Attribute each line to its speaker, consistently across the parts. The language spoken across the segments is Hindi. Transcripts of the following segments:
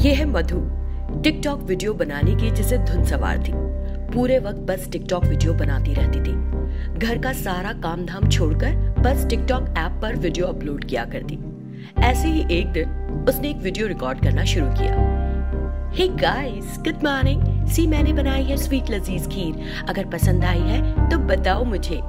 Speaker 1: ये है मधु, टिकटॉक वीडियो बनाने की जिसे धुन सवार थी। पूरे वक्त बस टिकटॉक वीडियो बनाती रहती थी। घर का सारा काम धाम छोड़कर बस टिकटॉक ऐप पर वीडियो अपलोड किया करती। ऐसे ही एक दिन उसने एक वीडियो रिकॉर्ड करना शुरू किया। Hey guys, good morning. सी मैंने बनाई है स्वीट लजीज खीर, अगर पसंद आई है तो बताओ मुझे।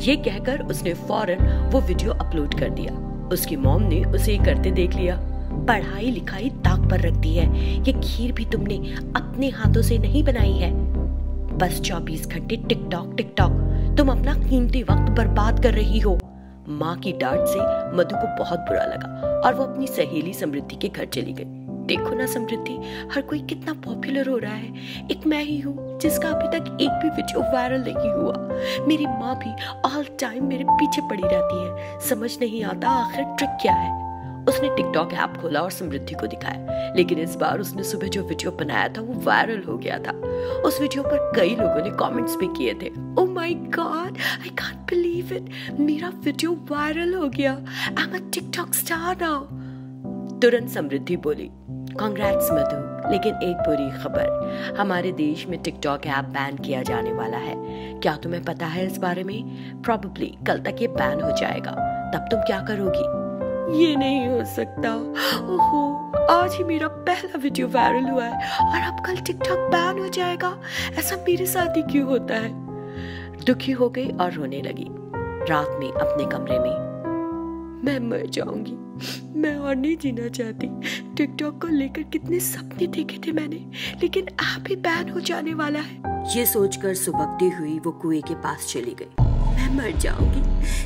Speaker 1: ये कहकर उसने फौरन वो वीडियो अपलोड कर दिया। उसकी मॉम ने उसे करते देख लिया। पढ़ाई लिखाई ताक पर रखती है, ये खीर भी तुमने अपने हाथों से नहीं बनाई है। बस 24 घंटे टिकटॉक टिकटॉक, तुम अपना कीमती वक्त बर्बाद कर रही हो। माँ की डांट से मधु को बहुत बुरा लगा और वो अपनी सहेली समृद्धि के घर चली गई। देखो ना समृद्धि, हर कोई कितना पॉपुलर हो रहा है, एक मैं ही हूँ जिसका अभी तक एक भी वीडियो वायरल नहीं हुआ। मेरी माँ भी ऑल टाइम मेरे पीछे पड़ी रहती है, समझ नहीं आता आखिर ट्रिक क्या है। उसने टिकटॉक ऐप खोला और समृद्धि को दिखाया, लेकिन इस बार उसने सुबह जो वीडियो बनाया था वो वायरल हो गया था। उस वीडियो पर कई लोगों ने कमेंट्स भी किए थे, oh my God, I can't believe it, मेरा वीडियो वायरल हो गया, I am a TikTok star now. तुरंत समृद्धि बोली, कांग्रेट्स मधु, लेकिन एक बुरी खबर, हमारे देश में टिकटॉक ऐप बैन किया जाने वाला है। क्या तुम्हें पता है इस बारे में? प्रॉबेबली कल तक ये बैन हो जाएगा, तब तुम क्या करोगी? ये नहीं हो सकता, ओहो, आज ही मेरा पहला वीडियो वायरल हुआ है और अब कल टिकटॉक बैन हो जाएगा। ऐसा मेरे साथ ही क्यों होता है? दुखी हो गई और रोने लगी। रात में अपने कमरे में, मैं मर जाऊंगी, मैं और नहीं जीना चाहती। टिकटॉक को लेकर कितने सपने देखे थे मैंने, लेकिन ऐप ही बैन हो जाने वाला है। ये सोचकर सुबकती हुई वो कुएं के पास चली गई। मैं मर जाऊंगी,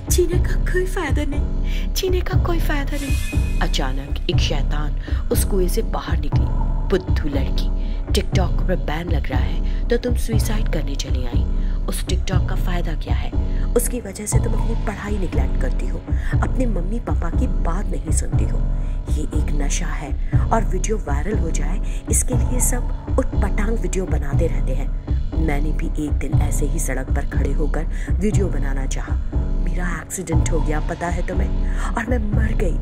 Speaker 1: जीने का कोई फायदा नहीं, जीने का कोई फायदा नहीं। अचानक एक शैतान उस कुएं से बाहर निकली। बुद्धू लड़की, टिकटॉक पर बैन लग रहा है तो तुम सुसाइड करने चली आई। उस टिकटॉक का फायदा क्या है? उसकी वजह से तुम अपनी पढ़ाई निगलेक्ट करती हो, अपने मम्मी पापा की बात नहीं सुनती हो। ये एक नशा है और वीडियो वायरल हो जाए इसके लिए सब उटपटांग वीडियो बनाते रहते हैं। मैंने भी एक दिन ऐसे ही सड़क पर खड़े होकर वीडियो बनाना चाहा। मेरा एक्सीडेंट हो गया, पता है तुम्हें, और मैं मर गई।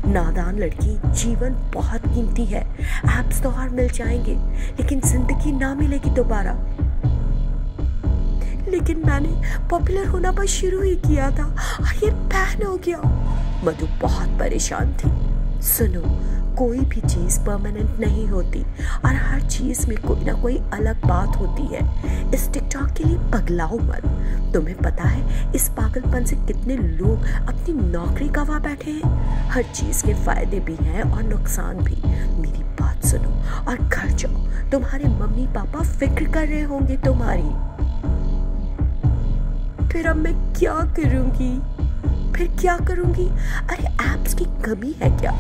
Speaker 1: नादान लड़की, जीवन बहुत कीमती है। ऐप्स तो और मिल जाएंगे लेकिन जिंदगी ना मिलेगी दोबारा। लेकिन मैंने पॉपुलर होना बस शुरू ही किया था और ये बैन हो गया। मधु बहुत परेशान थी। सुनो, कोई भी चीज परमानेंट नहीं होती और हर चीज में कोई ना कोई अलग बात होती है। इस टिकटॉक के लिए पगलाओ मत। तुम्हें पता है इस पागलपन से कितने लोग अपनी नौकरी गंवा बैठे हैं। हर चीज के फायदे भी हैं और नुकसान भी। मेरी बात सुनो और घर जाओ, तुम्हारे मम्मी पापा फिक्र कर रहे होंगे तुम्हारी। फिर अब मैं क्या करूंगी? अरे ऐप्स की कमी है क्या?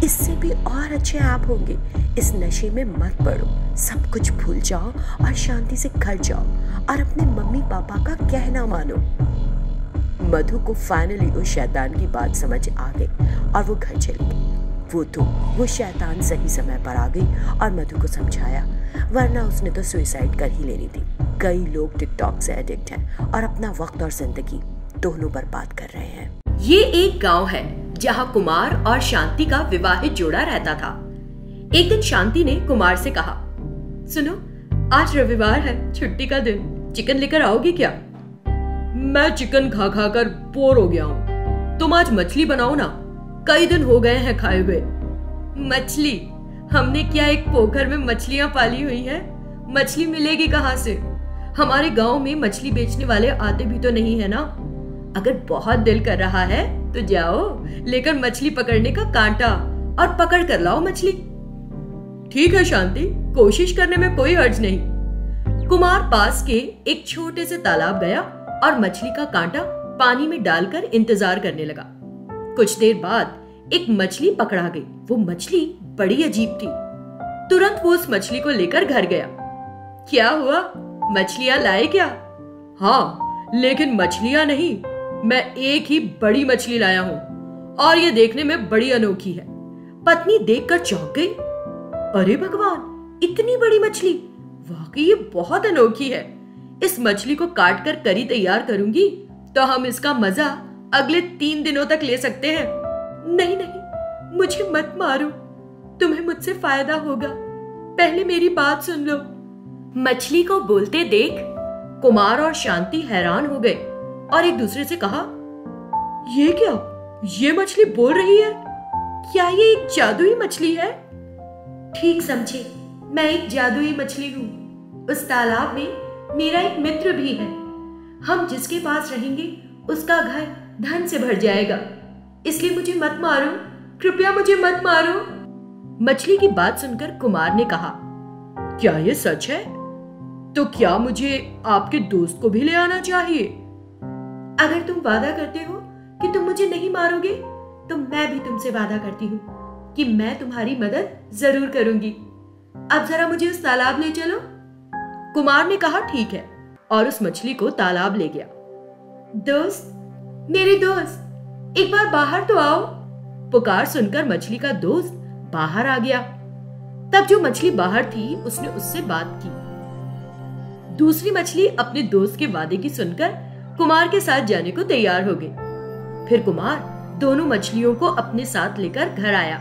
Speaker 1: इससे भी और अच्छे ऐप होंगे। इस नशे में मत पड़ो, सब कुछ भूल जाओ और शांति से घर जाओ और अपने मम्मी पापा का कहना मानो। मधु को फाइनली उस शैतान की बात समझ आ गई और वो घर चली गई। वो शैतान सही समय पर आ गई और मधु को समझाया, वरना उसने तो सुसाइड कर ही लेनी थी। कई लोग टिकटॉक से एडिक्ट हैं और अपना वक्त और जिंदगी दोनों बर्बाद कर रहे हैं।
Speaker 2: ये एक गांव है जहां कुमार और शांति का विवाहित जोड़ा रहता था। एक दिन शांति ने कुमार से कहा, सुनो, आज रविवार है, छुट्टी का दिन, चिकन लेकर आओगे क्या? मैं चिकन खा खा कर बोर हो गया हूँ, तुम आज मछली बनाओ ना, कई दिन हो गए हैं खाए हुए। मछली? हमने क्या एक पोखर में मछलियां पाली हुई हैं? मछली मिलेगी कहाँ से? हमारे गांव में मछली बेचने वाले आते भी तो नहीं है ना। अगर बहुत दिल कर रहा है तो जाओ लेकर मछली पकड़ने का कांटा और पकड़ कर लाओ मछली। ठीक है शांति, कोशिश करने में कोई हर्ज नहीं। कुमार पास के एक छोटे से तालाब गया और मछली का कांटा पानी में डालकर इंतजार करने लगा। कुछ देर बाद एक मछली पकड़ा गई। वो मछली बड़ी अजीब थी। तुरंत वो उस मछली को लेकर घर गया। क्या हुआ, मछलियां लाए क्या? हाँ, लेकिन मछलियां नहीं, मैं एक ही बड़ी मछली लाया हूं और ये देखने में बड़ी अनोखी है। पत्नी देखकर चौंक गई। अरे भगवान, इतनी बड़ी मछली, वाकई ये बहुत अनोखी है। इस मछली को काट कर करी तैयार करूंगी तो हम इसका मजा अगले 3 दिनों तक ले सकते हैं। नहीं, मुझे मत मारो। तुम्हें मुझसे फायदा होगा, पहले मेरी बात सुन लो। मछली को बोलते देख कुमार और शांति हैरान हो गए और एक दूसरे से कहा, ये क्या, ये मछली बोल रही है? क्या ये एक जादुई मछली है? ठीक समझे, मैं एक जादुई मछली हूँ। उस तालाब में मेरा एक मित्र भी है। हम जिसके पास रहेंगे उसका घर धन से भर जाएगा, इसलिए मुझे मत मारो, कृपया मुझे मत मारो। मछली की बात सुनकर कुमार ने कहा, क्या ये सच है? तो क्या मुझे आपके दोस्त को भी ले आना चाहिए? अगर तुम वादा करते हो कि तुम मुझे नहीं मारोगे, तो मैं भी तुमसे वादा करती हूँ कि मैं तुम्हारी मदद जरूर करूंगी। अब जरा मुझे उस तालाब ले चलो। कुमार ने कहा ठीक है और उस मछली को तालाब ले गया। दोस्त, मेरे दोस्त, एक बार बाहर तो आओ। पुकार सुनकर मछली का दोस्त बाहर आ गया। तब जो मछली बाहर थी उसने उससे बात की। दूसरी मछली अपने दोस्त के वादे की सुनकर कुमार के साथ जाने को तैयार हो गई। फिर कुमार दोनों मछलियों को अपने साथ लेकर घर आया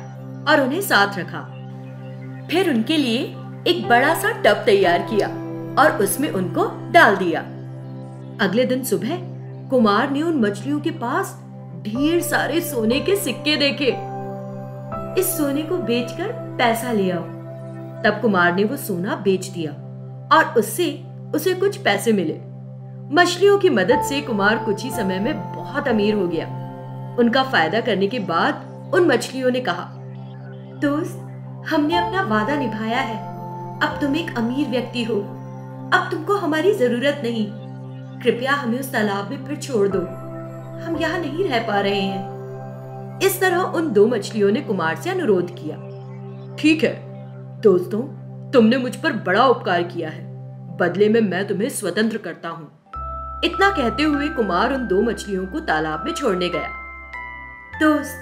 Speaker 2: और उन्हें साथ रखा। फिर उनके लिए एक बड़ा सा टब तैयार किया और उसमें उनको डाल दिया। अगले दिन सुबह कुमार ने उन मछलियों के पास ढेर सारे सोने के सिक्के देखे। इस सोने को बेचकर पैसा ले आओ। तब कुमार ने वो सोना बेच दिया और उससे उसे कुछ पैसे मिले। मछलियों की मदद से कुमार कुछ ही समय में बहुत अमीर हो गया। उनका फायदा करने के बाद उन मछलियों ने कहा, दोस्त, हमने अपना वादा निभाया है। अब तुम एक अमीर व्यक्ति हो। अब तुमको हमारी जरूरत नहीं। कृपया हमें उस तालाब में फिर छोड़ दो। हम यहाँ नहीं रह पा रहे हैं। इस तरह उन दो मछलियों ने कुमार से अनुरोध किया। ठीक है दोस्तों, तुमने मुझ पर बड़ा उपकार किया है, बदले में मैं तुम्हें स्वतंत्र करता हूँ। इतना कहते हुए कुमार उन दो मछलियों को तालाब में छोड़ने गया। दोस्त,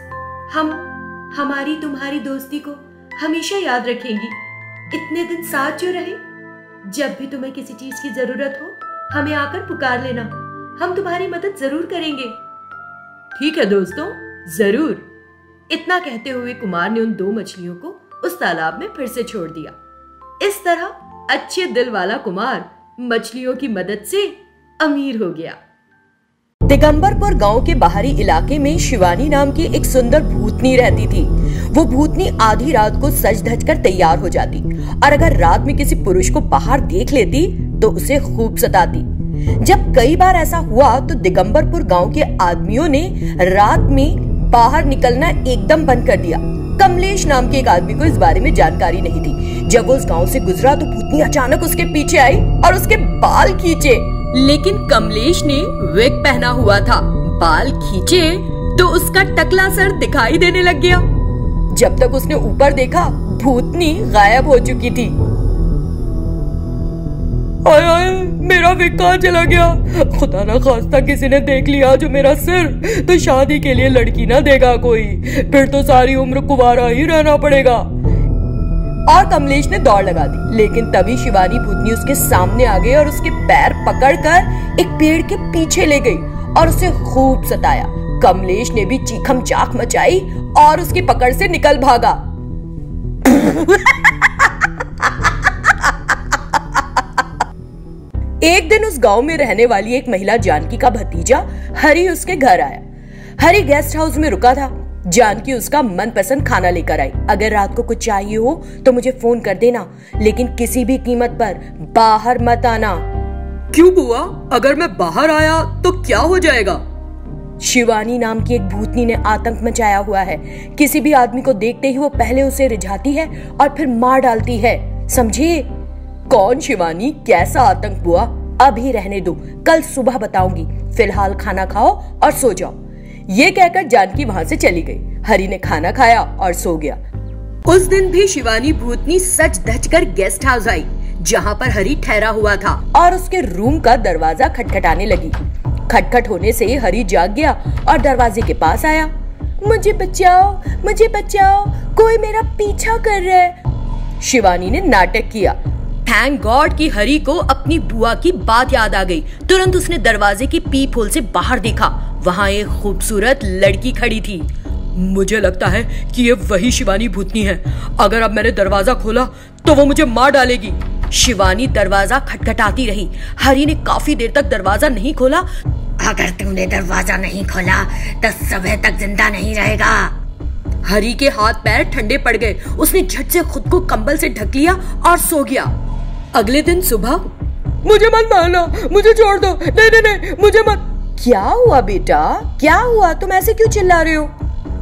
Speaker 2: हम हमारी तुम्हारी दोस्ती को हमेशा याद रखेंगी। इतने दिन साथ जो रहे, जब भी तुम्हें किसी चीज की जरूरत हो हमें आकर पुकार लेना। हम तुम्हारी मदद जरूर करेंगे। ठीक है दोस्तों, जरूर। इतना कहते हुए कुमार ने उन दो मछलियों को उस तालाब में फिर से छोड़ दिया। इस तरह अच्छे दिल वाला कुमार मछलियों की मदद से अमीर हो गया।
Speaker 1: दिगंबरपुर गांव के बाहरी इलाके में शिवानी नाम की एक सुंदर भूतनी रहती थी। वो भूतनी आधी रात को सज धज कर तैयार हो जाती और अगर रात में किसी पुरुष को बाहर देख लेती तो उसे खूब सताती। जब कई बार ऐसा हुआ तो दिगंबरपुर गांव के आदमियों ने रात में बाहर निकलना एकदम बंद कर दिया। कमलेश नाम के एक आदमी को इस बारे में जानकारी नहीं थी। जब वो उस गांव से गुजरा तो भूतनी अचानक उसके पीछे आई और उसके बाल खींचे। लेकिन कमलेश ने विग पहना हुआ था। बाल खींचे तो उसका टकला सर दिखाई देने लग गया। जब तक उसने ऊपर देखा, भूतनी गायब हो चुकी थी। आय आय, मेरा विग कहाँ चला गया? खुदा ना खास्ता किसी ने देख लिया जो मेरा सिर, तो शादी के लिए लड़की ना देगा कोई, फिर तो सारी उम्र कुंवारा ही रहना पड़ेगा। और कमलेश ने दौड़ लगा दी। लेकिन तभी शिवानी भूतनी उसके सामने आ गई और उसके पैर पकड़कर एक पेड़ के पीछे ले गई और उसे खूब सताया। कमलेश ने भी चीखम चाक मचाई और उसकी पकड़ से निकल भागा। एक दिन उस गांव में रहने वाली एक महिला जानकी का भतीजा हरी उसके घर आया। हरी गेस्ट हाउस में रुका था। जानकी उसका मनपसंद खाना लेकर आई। अगर रात को कुछ चाहिए हो तो मुझे फोन कर देना, लेकिन किसी भी कीमत पर बाहर मत आना। क्यों बुआ, अगर मैं बाहर आया तो क्या हो जाएगा? शिवानी नाम की एक भूतनी ने आतंक मचाया हुआ है। किसी भी आदमी को देखते ही वो पहले उसे रिझाती है और फिर मार डालती है, समझे? कौन शिवानी, कैसा आतंक बुआ? अभी रहने दो, कल सुबह बताऊंगी। फिलहाल खाना खाओ और सो जाओ। ये कहकर जानकी वहां से चली गई। हरी ने खाना खाया और सो गया। उस दिन भी शिवानी भूतनी सच धज कर गेस्ट हाउस आई, जहाँ पर हरी ठहरा हुआ था, और उसके रूम का दरवाजा खटखटाने लगी। खटखट होने से हरी जाग गया और दरवाजे के पास आया। मुझे बचाओ, मुझे बचाओ, कोई मेरा पीछा कर रहा है। शिवानी ने नाटक किया। थैंक गॉड कि हरी को अपनी बुआ की बात याद आ गई। तुरंत उसने दरवाजे की पीप होल से बाहर देखा। वहाँ एक खूबसूरत लड़की खड़ी थी। मुझे लगता है कि ये वही शिवानी भूतनी है। अगर अब मैंने दरवाजा खोला तो वो मुझे मार डालेगी। शिवानी दरवाजा खटखटाती रही। हरी ने काफी देर तक दरवाजा नहीं खोला।
Speaker 3: अगर तुमने दरवाजा नहीं खोला तो सुबह तक जिंदा नहीं रहेगा।
Speaker 1: हरी के हाथ पैर ठंडे पड़ गए। उसने झट से खुद को कंबल से ढक लिया और सो गया। अगले दिन सुबह, मुझे मत मारना, मुझे छोड़ दो, नहीं नहीं नहीं, मुझे मत। क्या हुआ बेटा, क्या हुआ? तुम ऐसे क्यों चिल्ला रहे हो?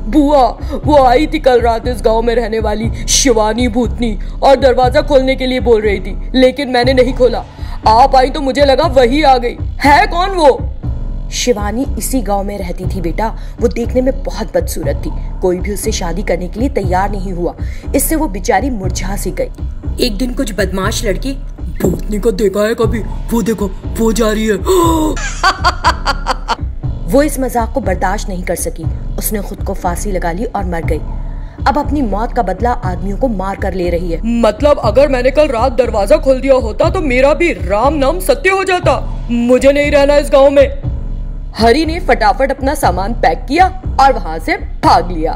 Speaker 1: बुआ, वो आई थी कल रात इस गांव में रहने वाली शिवानी भूतनी और दरवाजा खोलने के लिए बोल रही थी, लेकिन मैंने नहीं खोला। आप आई तो मुझे लगा वही आ गई। है कौन वो? शिवानी इसी गांव में रहती थी बेटा। वो देखने में बहुत बदसूरत थी। कोई भी उससे शादी करने के लिए तैयार नहीं हुआ। इससे वो बेचारी मुरझा सी गई। एक दिन कुछ बदमाश लड़की, भूतनी को देखा है कभी? वो देखो, वो जा रही है। वो इस मजाक को बर्दाश्त नहीं कर सकी। उसने खुद को फांसी लगा ली और मर गई। अब अपनी मौत का बदला आदमियों को मार कर ले रही है। मतलब अगर मैंने कल रात दरवाजा खोल दिया होता तो मेरा भी राम नाम सत्य हो जाता। मुझे नहीं रहना इस गांव में। हरी ने फटाफट अपना सामान पैक किया और वहां से भाग लिया।